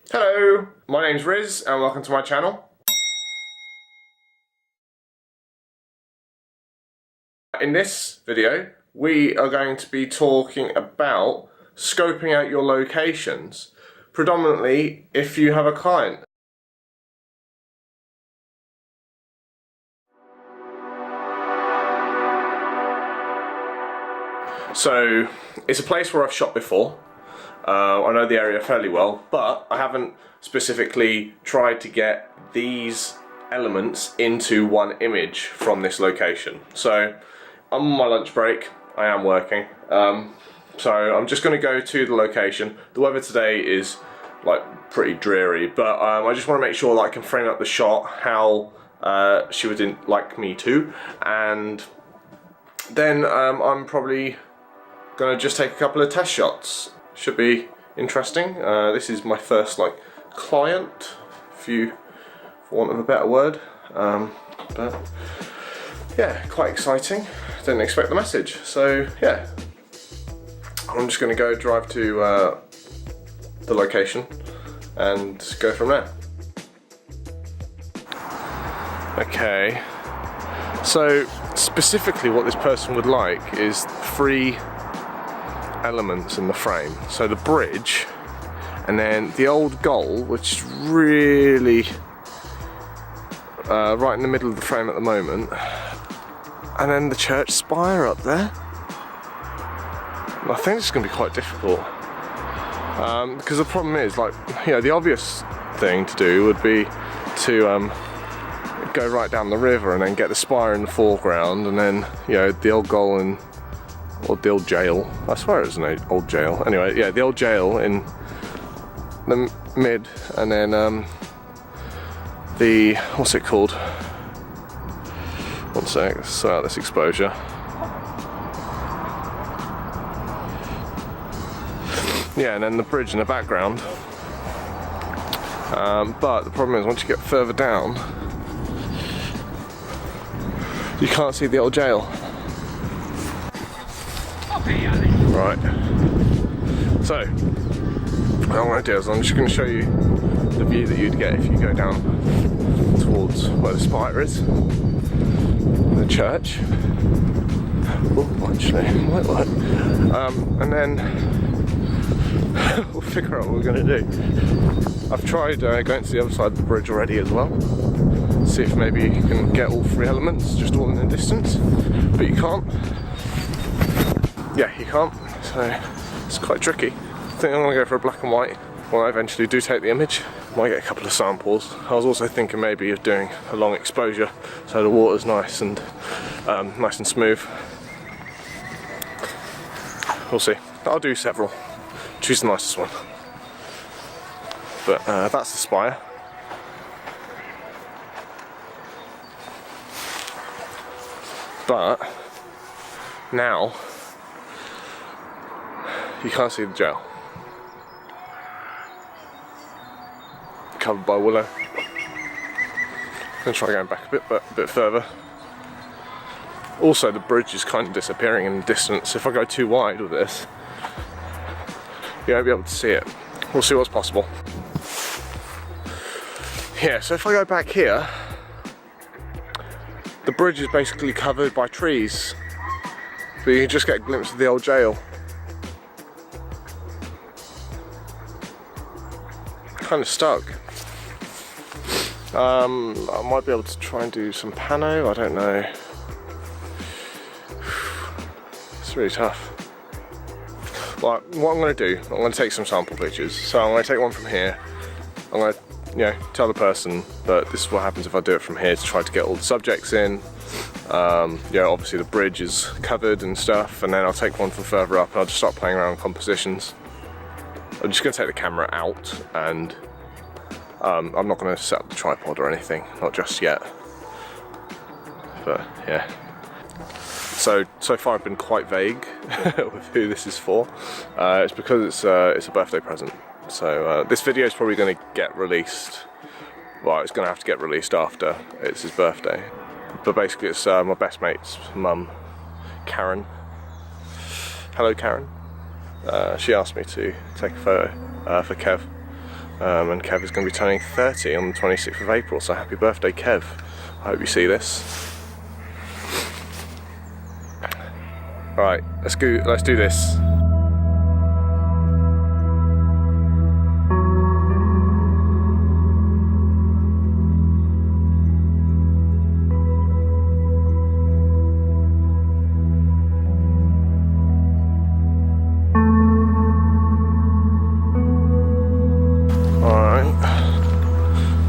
Hello, my name's Riz and welcome to my channel. In this video we are going to be talking about scoping out your locations, predominantly if you have a client. So it's a place where I've shot before. I know the area fairly well, but I haven't specifically tried to get these elements into one image from this location. So I'm on my lunch break, I am working, so I'm just going to go to the location. The weather today is like pretty dreary, but I just want to make sure that I can frame up the shot how she would like me to, and then I'm probably going to just take a couple of test shots. Should be interesting. This is my first client, for want of a better word, but yeah, quite exciting. Didn't expect the message, so yeah, I'm just going to go drive to the location and go from there. Okay, so specifically what this person would like is 3 elements in the frame. So the bridge, and then the old goal, which is really right in the middle of the frame at the moment, and then the church spire up there. And I think it's going to be quite difficult, because the problem is, the obvious thing to do would be to go right down the river and then get the spire in the foreground, and then the old goal in, or the old jail. I swear it was an old jail. Anyway, yeah, the old jail in the mid, and then the, what's it called? One sec, let's sort out this exposure. Yeah, and then the bridge in the background. But the problem is, once you get further down, you can't see the old jail. Right, so what I'm going to do is I'm just going to show you the view that you'd get if you go down towards where the spire is, the church. Oh, actually, it might work. And then we'll figure out what we're going to do. I've tried going to the other side of the bridge already as well, see if maybe you can get all 3 elements just all in the distance, but you can't. Yeah, you can't, so it's quite tricky. I think I'm going to go for a black and white when I eventually do take the image. Might get a couple of samples. I was also thinking maybe of doing a long exposure so the water's nice and smooth. We'll see. I'll do several. Choose the nicest one. But that's the spire. But now you can't see the jail. Covered by willow. I'm going to try going back a bit further. Also, the bridge is kind of disappearing in the distance. If I go too wide with this, you won't be able to see it. We'll see what's possible. Yeah, so if I go back here, the bridge is basically covered by trees, but you can just get a glimpse of the old jail. Kind of stuck. I might be able to try and do some pano, I don't know. It's really tough. Well, what I'm going to do, I'm going to take some sample pictures. So I'm going to take one from here. I'm going to, tell the person that this is what happens if I do it from here, to try to get all the subjects in. Obviously the bridge is covered and stuff, and then I'll take one from further up and I'll just start playing around with compositions. I'm just going to take the camera out, and I'm not going to set up the tripod or anything, not just yet. But yeah. So far I've been quite vague with who this is for. It's because it's a birthday present. So this video is probably going to get released. Well, it's going to have to get released after it's his birthday. But basically it's my best mate's mum, Karen. Hello, Karen. She asked me to take a photo for Kev And Kev is going to be turning 30 on the 26th of April, so happy birthday, Kev. I hope you see this. Right, let's do this.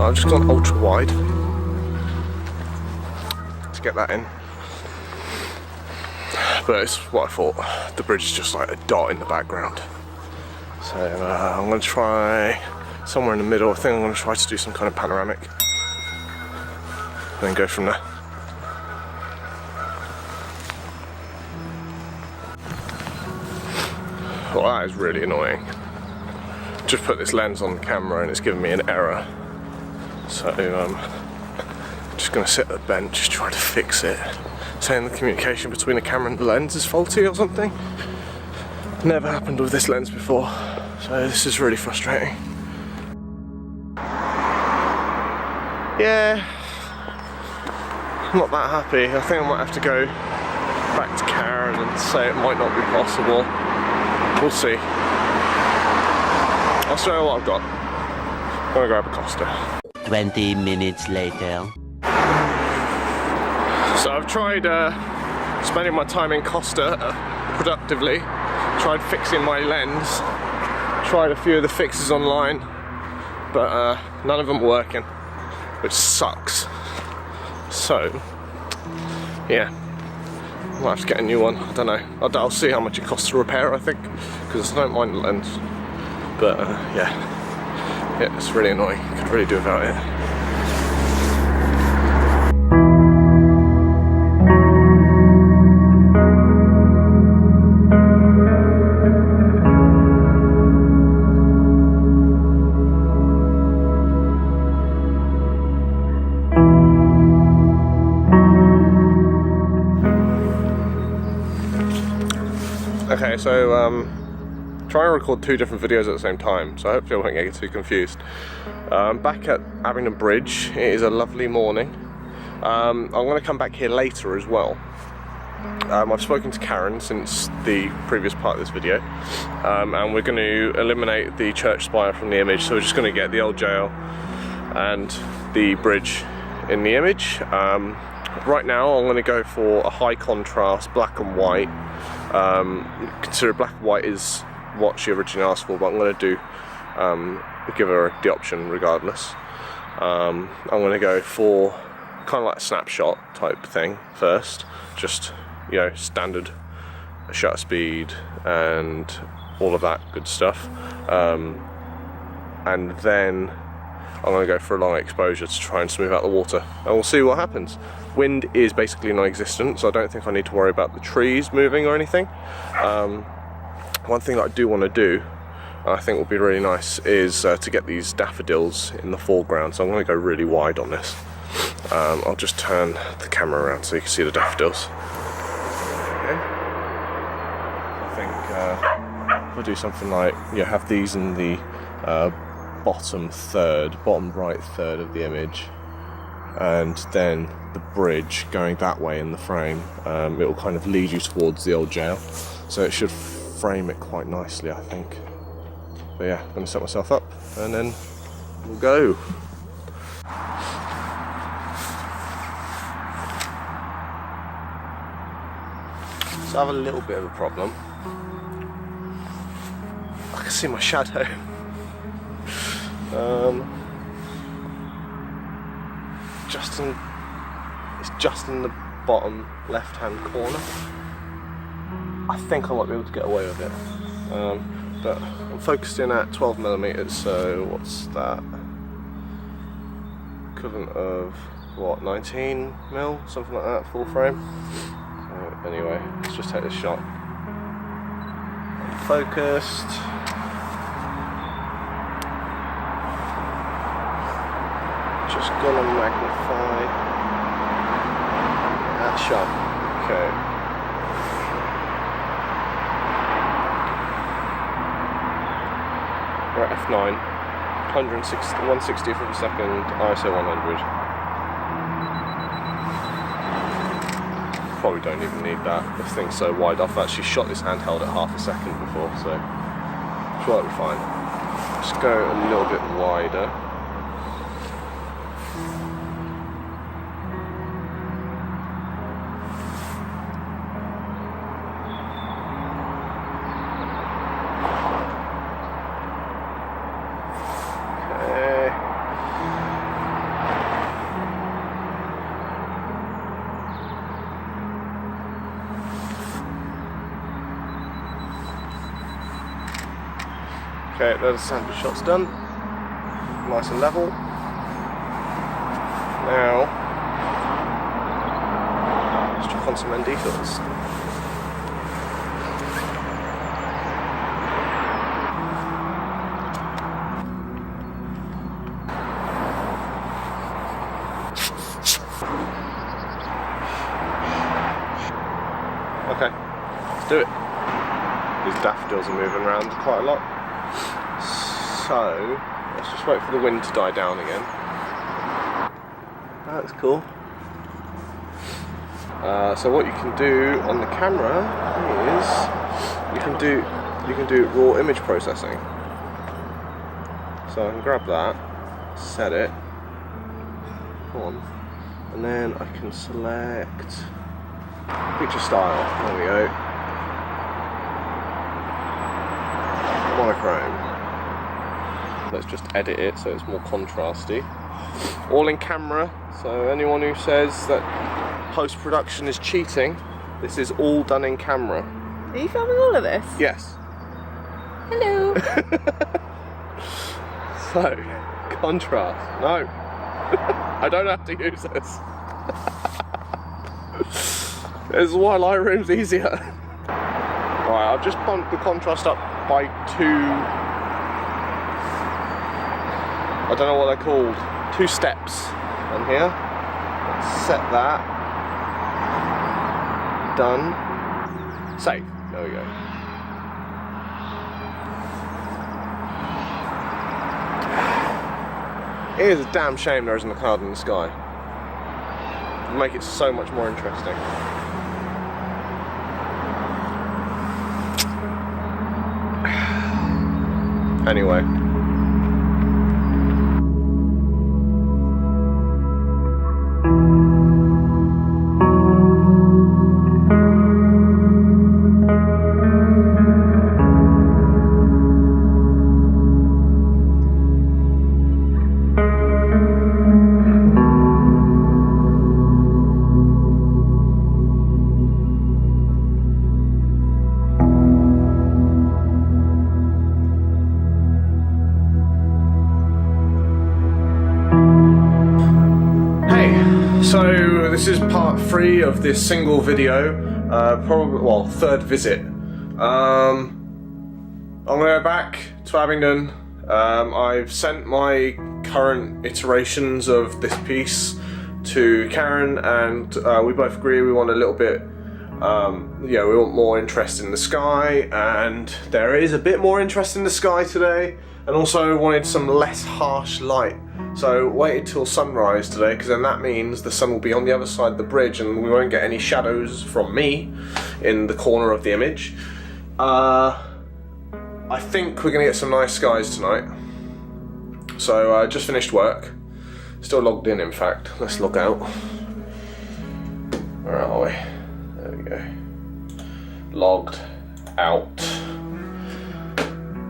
I've just gone ultra wide to get that in, but it's what I thought. The bridge is just like a dot in the background, so I'm going to try somewhere in the middle. I think I'm going to try to do some kind of panoramic and then go from there. Well, that is really annoying. Just put this lens on the camera and it's giving me an error. So I'm just going to sit at the bench, try to fix it. Saying the communication between the camera and the lens is faulty or something. Never happened with this lens before, so this is really frustrating. Yeah, I'm not that happy. I think I might have to go back to Karen and say it might not be possible. We'll see. I'll show you what I've got. I'm going to grab a Costa. 20 minutes later. So I've tried spending my time in Costa productively, tried fixing my lens, tried a few of the fixes online, but none of them working, which sucks. So, yeah, I might have to get a new one, I don't know. I'll see how much it costs to repair, I think, because I don't mind the lens, but yeah, it's really annoying, could really do without it. Okay, so trying to record two different videos at the same time, so hopefully I won't get too confused. Back at Abingdon Bridge, it is a lovely morning. I'm going to come back here later as well. I've spoken to Karen since the previous part of this video, and we're going to eliminate the church spire from the image, so we're just going to get the old jail and the bridge in the image. Right now I'm going to go for a high contrast black and white. Consider black and white is what she originally asked for, but I'm going to do give her the option regardless. I'm going to go for kind of like a snapshot type thing first, just, you know, standard shutter speed and all of that good stuff, and then I'm going to go for a long exposure to try and smooth out the water, and we'll see what happens. Wind is basically non-existent, so I don't think I need to worry about the trees moving or anything. One thing that I do want to do, I think will be really nice, is to get these daffodils in the foreground, so I'm going to go really wide on this. I'll just turn the camera around so you can see the daffodils. Okay. I think we'll do something like, yeah, have these in the bottom right third of the image, and then the bridge going that way in the frame. It will kind of lead you towards the old jail, so it should frame it quite nicely, I think. But yeah, I'm going to set myself up and then we'll go. So I have a little bit of a problem. I can see my shadow. It's just in the bottom left hand corner. I think I might be able to get away with it, but I'm focused in at 12mm, so what's that? Equivalent of what, 19mm, something like that, full frame. So anyway, let's just take this shot. I'm focused. Just gonna magnify that shot. Okay. We're at f9. 160th of a second, ISO 100. Probably don't even need that. This thing's so wide. I've actually shot this handheld at half a second before, so it's right, we're fine. Just go a little bit wider. Okay, there's the sample shots done. Nice and level. Now, let's check on some ND filters. Okay, let's do it. These daffodils are moving around quite a lot. So, let's just wait for the wind to die down again. That's cool. So what you can do on the camera is you can do raw image processing. So I can grab that, set it on, and then I can select picture style. There we go. Monochrome. Let's just edit it so it's more contrasty. All in camera, so anyone who says that post-production is cheating, this is all done in camera. Are you filming all of this? Yes. Hello. So, contrast. No. I don't have to use this. This is why Lightroom's easier. Right, I've just bumped the contrast up by 2... I don't know what they're called. 2 steps on here. Let's set that. Done. Save. There we go. It is a damn shame there isn't a cloud in the sky. It'll make it so much more interesting. Anyway. So this is part 3 of this single video, probably, well, 3rd visit. I'm gonna go back to Abingdon. I've sent my current iterations of this piece to Karen, and we both agree we want a little bit, we want more interest in the sky, and there is a bit more interest in the sky today, and also wanted some less harsh light. So waited till sunrise today, because then that means the sun will be on the other side of the bridge and we won't get any shadows from me in the corner of the image. I think we're going to get some nice skies tonight. So I just finished work. Still logged in fact. Let's log out. Where are we? There we go. Logged out.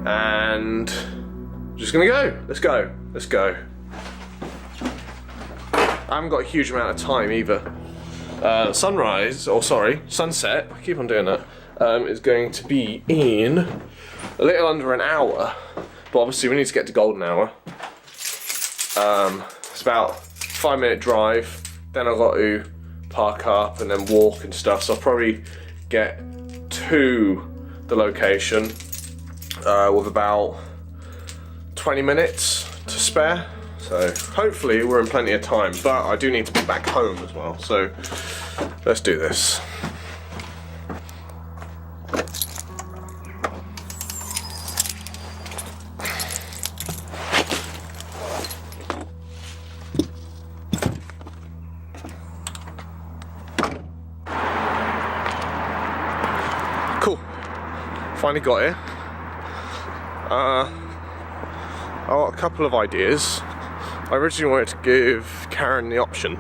And just going to go. Let's go. Let's go. I haven't got a huge amount of time either. Sunset, I keep on doing that, is going to be in a little under an hour, but obviously we need to get to golden hour. It's about a 5-minute drive, then I've got to park up and then walk and stuff, so I'll probably get to the location with about 20 minutes to spare. So hopefully we're in plenty of time, but I do need to be back home as well, so let's do this. finally got here. I got a couple of ideas. I originally wanted to give Karen the option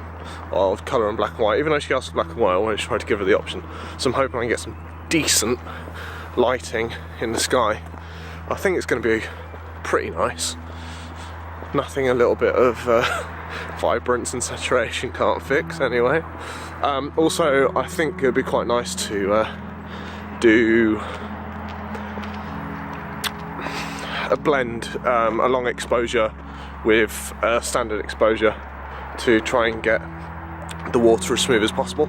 of colour and black and white. Even though she asked for black and white, I wanted to try to give her the option. So I'm hoping I can get some decent lighting in the sky. I think it's going to be pretty nice. Nothing a little bit of vibrance and saturation can't fix anyway. Also, I think it would be quite nice to do a blend, a long exposure with a standard exposure to try and get the water as smooth as possible.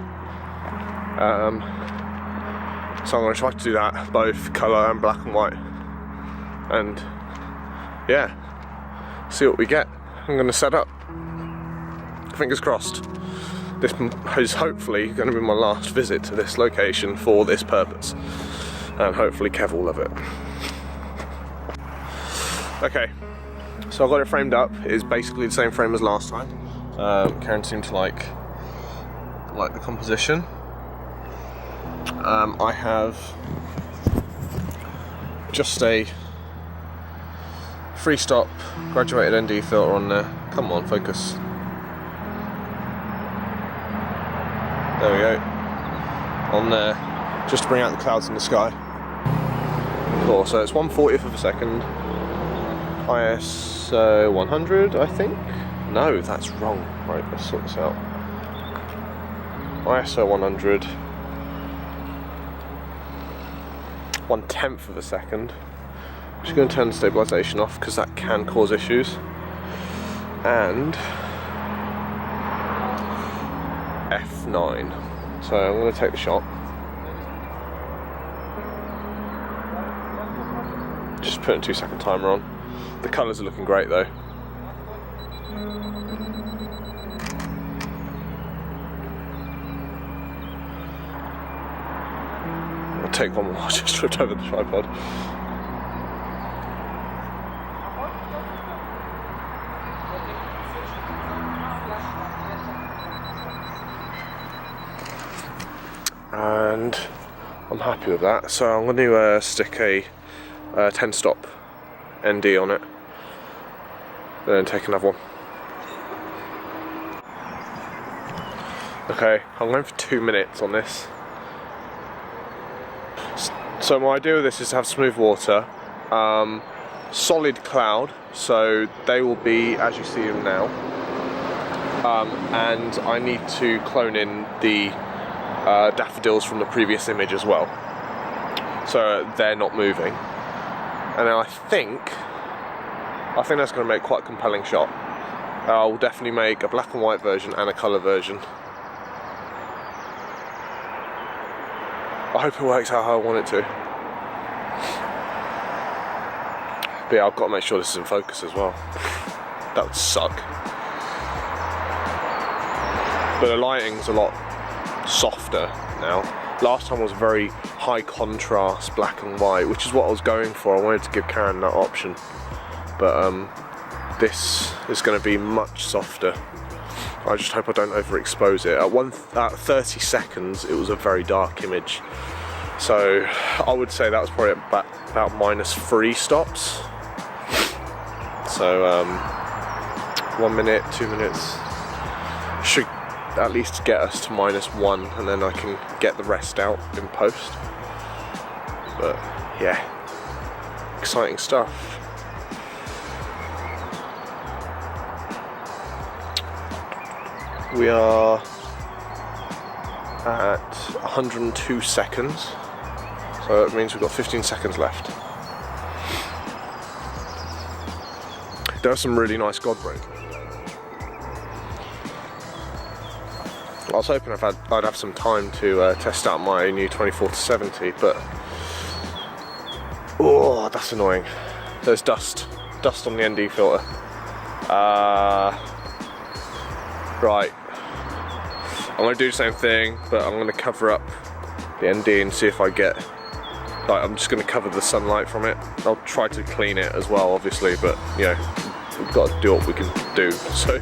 So I'm going to try to do that, both colour and black and white, and yeah, see what we get. I'm going to set up. Fingers crossed. This is hopefully going to be my last visit to this location for this purpose, and hopefully Kev will love it. Okay, so I've got it framed up. It's basically the same frame as last time. Karen seemed to like the composition. I have just a free-stop graduated ND filter on there. Come on, focus. There we go. On there, just to bring out the clouds in the sky. Cool, so it's 1/40th of a second. ISO 100, I think? No, that's wrong. Right, let's sort this out. ISO 100. 1/10th of a second. I'm just going to turn the stabilisation off because that can cause issues. And F9. So I'm going to take the shot. Just putting a 2-second timer on. The colours are looking great though. I'll take one more. I just tripped over the tripod. And I'm happy with that, so I'm going to stick a 10 stop ND on it, then take another one. Okay, I'm going for 2 minutes on this. So my idea with this is to have smooth water, solid cloud, so they will be as you see them now, and I need to clone in the daffodils from the previous image as well, so they're not moving. And then I think that's going to make quite a compelling shot. I'll definitely make a black and white version and a colour version. I hope it works out how I want it to. But yeah, I've got to make sure this is in focus as well. That would suck. But the lighting's a lot softer now. Last time was very high contrast black and white, which is what I was going for. I wanted to give Karen that option, but this is going to be much softer. I just hope I don't overexpose it. At 30 seconds it was a very dark image, so I would say that was probably about -3 stops. So 1 minute, 2 minutes should at least get us to -1, and then I can get the rest out in post. But yeah, exciting stuff. We are at 102 seconds, so that means we've got 15 seconds left. There's some really nice God break. I was hoping I'd have some time to test out my new 24-70, but oh, that's annoying. There's dust on the ND filter. Right, I'm going to do the same thing, but I'm going to cover up the ND and see if I get, like, I'm just going to cover the sunlight from it. I'll try to clean it as well, obviously, but you know, we've got to do what we can do. So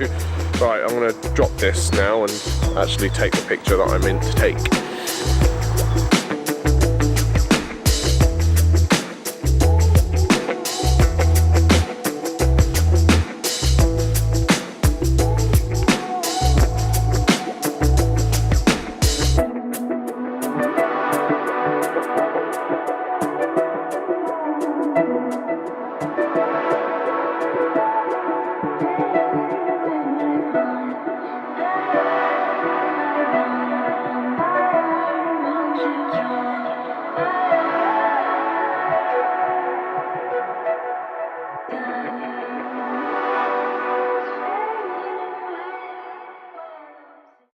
right, I'm going to drop this now and actually take the picture that I meant to take.